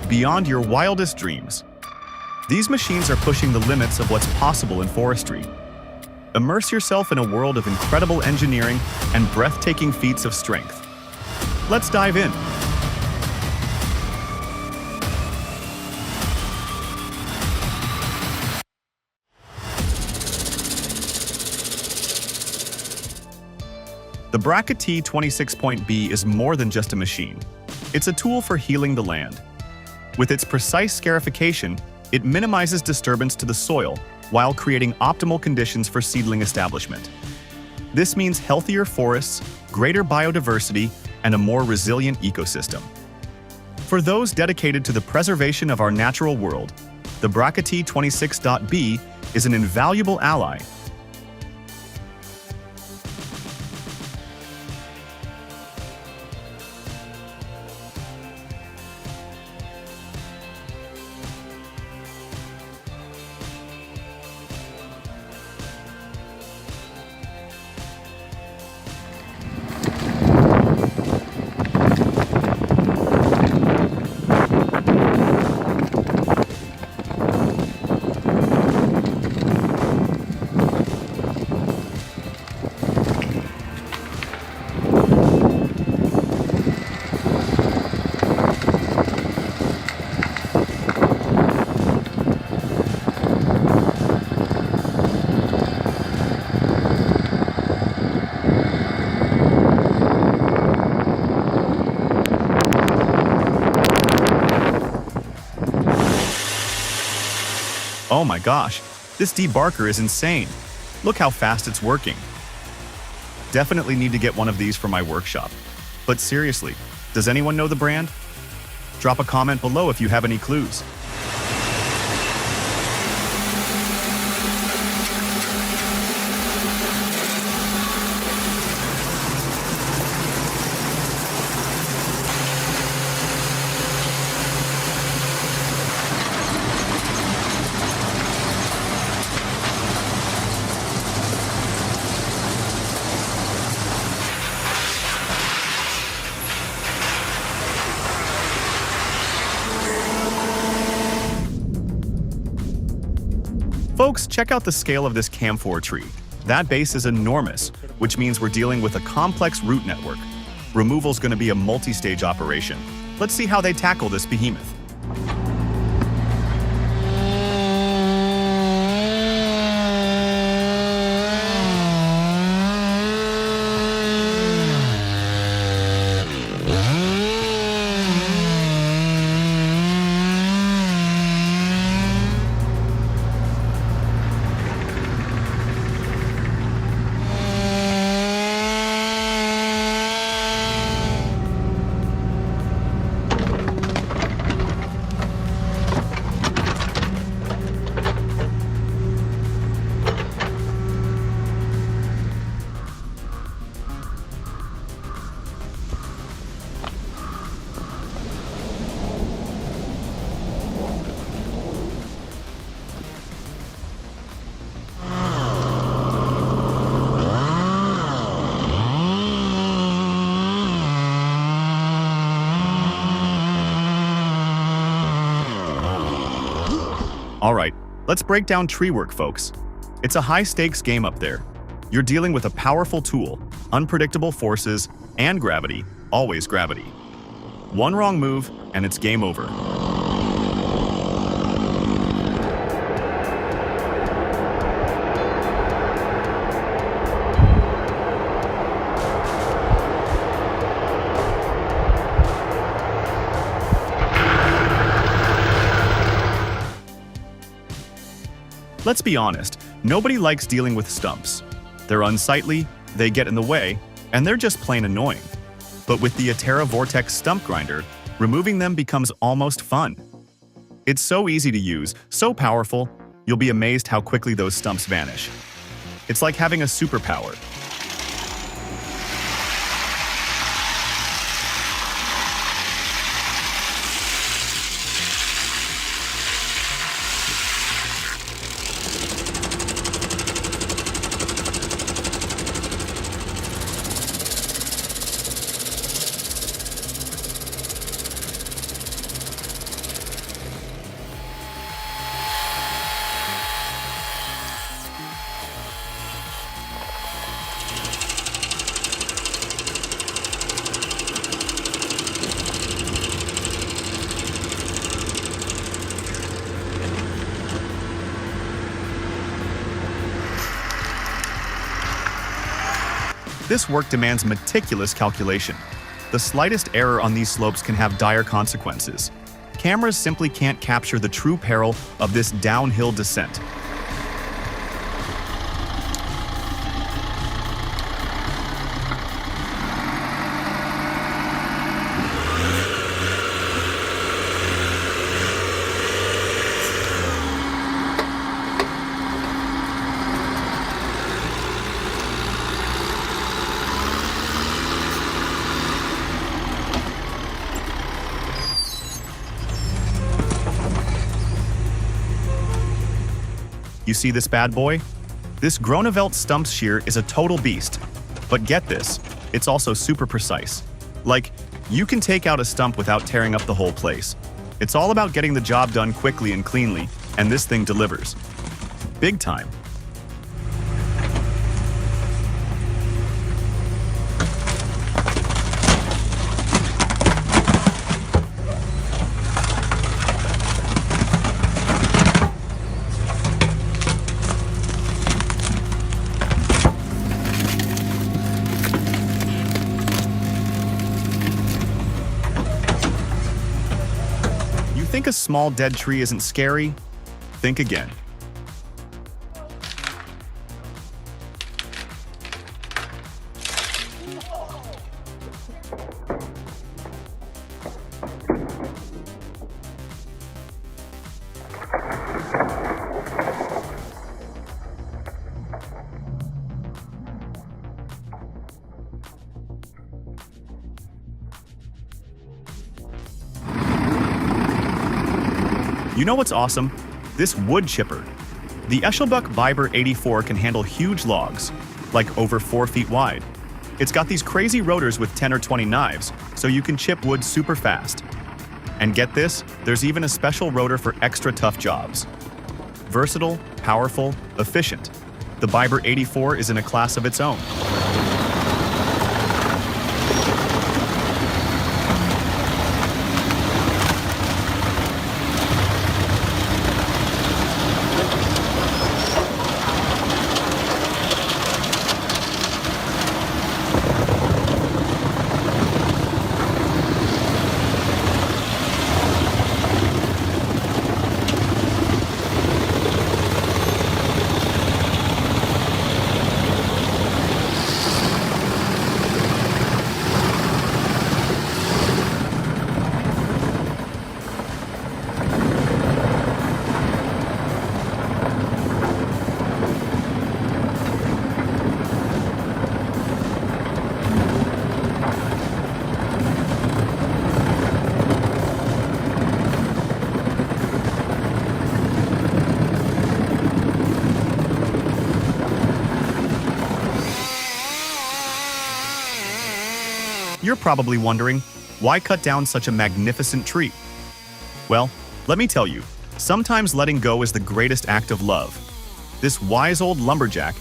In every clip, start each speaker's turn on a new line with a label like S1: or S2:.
S1: Beyond your wildest dreams. These machines are pushing the limits of what's possible in forestry. Immerse yourself in a world of incredible engineering and breathtaking feats of strength. Let's dive in. The Braca T26.B is more than just a machine. It's a tool for healing the land. With its precise scarification, it minimizes disturbance to the soil while creating optimal conditions for seedling establishment. This means healthier forests, greater biodiversity, and a more resilient ecosystem. For those dedicated to the preservation of our natural world, the Braca T26.B is an invaluable ally. Oh my gosh, this debarker is insane. Look how fast it's working. Definitely need to get one of these for my workshop. But seriously, does anyone know the brand? Drop a comment below if you have any clues. Folks, check out the scale of this camphor tree. That base is enormous, which means we're dealing with a complex root network. Removal's going to be a multi-stage operation. Let's see how they tackle this behemoth. Alright, let's break down tree work, folks. It's a high-stakes game up there. You're dealing with a powerful tool, unpredictable forces, and gravity, always gravity. One wrong move, and it's game over. Let's be honest, nobody likes dealing with stumps. They're unsightly, they get in the way, and they're just plain annoying. But with the Atera Vortex stump grinder, removing them becomes almost fun. It's so easy to use, so powerful, you'll be amazed how quickly those stumps vanish. It's like having a superpower. This work demands meticulous calculation. The slightest error on these slopes can have dire consequences. Cameras simply can't capture the true peril of this downhill descent. You see this bad boy? This Groeneveld stump shear is a total beast. But get this, it's also super precise. Like, you can take out a stump without tearing up the whole place. It's all about getting the job done quickly and cleanly, and this thing delivers. Big time. Think a small dead tree isn't scary? Think again. You know what's awesome? This wood chipper. The Eschelbuck Viber 84 can handle huge logs, like over 4 feet wide. It's got these crazy rotors with 10 or 20 knives, so you can chip wood super fast. And get this, there's even a special rotor for extra tough jobs. Versatile, powerful, efficient. The Viber 84 is in a class of its own. You're probably wondering, why cut down such a magnificent tree? Well, let me tell you, sometimes letting go is the greatest act of love. This wise old lumberjack,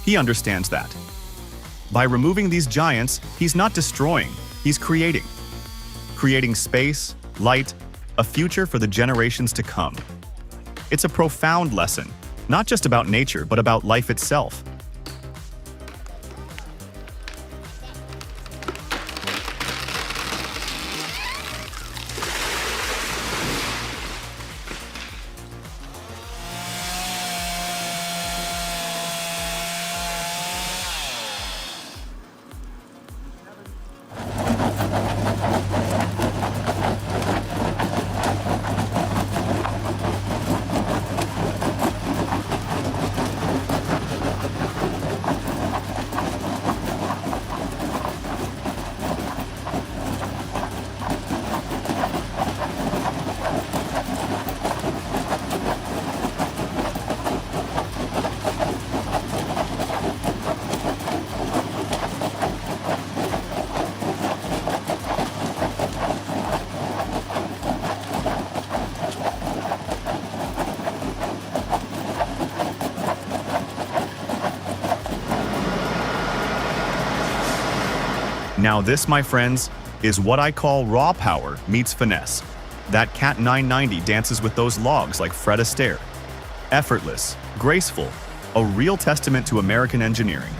S1: he understands that. By removing these giants, he's not destroying, he's creating. Creating space, light, a future for the generations to come. It's a profound lesson, not just about nature, but about life itself. Now this, my friends, is what I call raw power meets finesse. That Cat 990 dances with those logs like Fred Astaire. Effortless, graceful, a real testament to American engineering.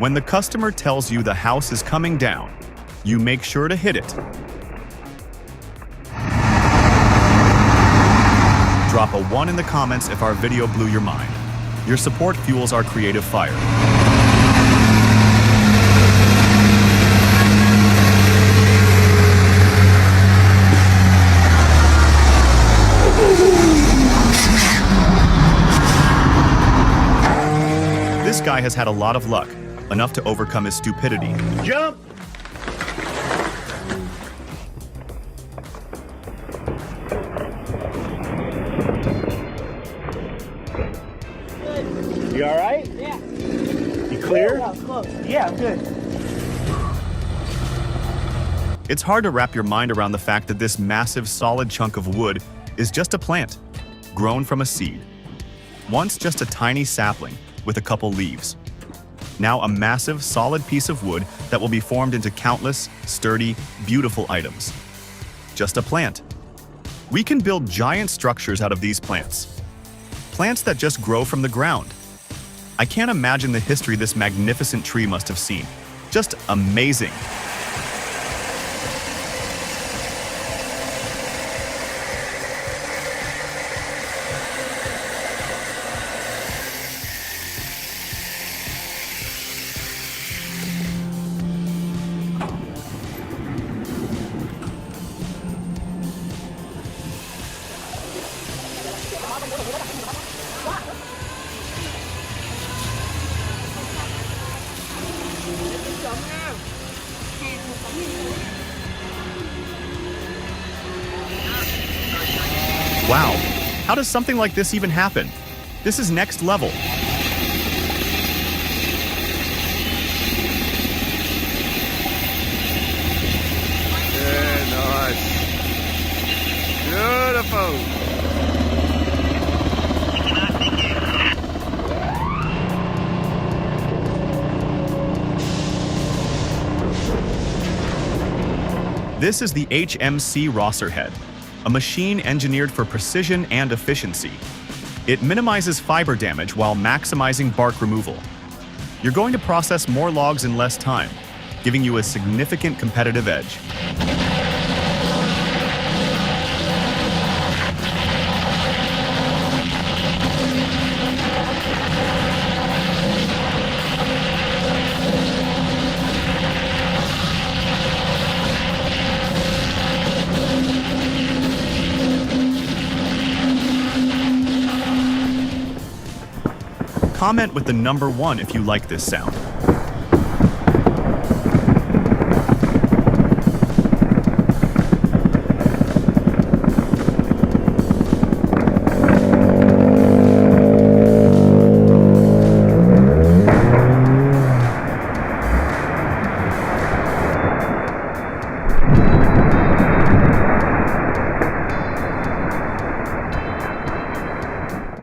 S1: When the customer tells you the house is coming down, you make sure to hit it. Drop a 1 in the comments if our video blew your mind. Your support fuels our creative fire. This guy has had a lot of luck, enough to overcome his stupidity.
S2: Jump! You all right?
S3: Yeah.
S2: You clear?
S3: Yeah, close.
S2: Yeah, I'm good.
S1: It's hard to wrap your mind around the fact that this massive, solid chunk of wood is just a plant, grown from a seed. Once just a tiny sapling with a couple leaves. Now a massive, solid piece of wood that will be formed into countless, sturdy, beautiful items. Just a plant. We can build giant structures out of these plants. Plants that just grow from the ground. I can't imagine the history this magnificent tree must have seen. Just amazing. Wow, how does something like this even happen? This is next level.
S4: Yeah, nice. Beautiful.
S1: This is the HMC Rosser head, a machine engineered for precision and efficiency. It minimizes fiber damage while maximizing bark removal. You're going to process more logs in less time, giving you a significant competitive edge. Comment with the number 1 if you like this sound.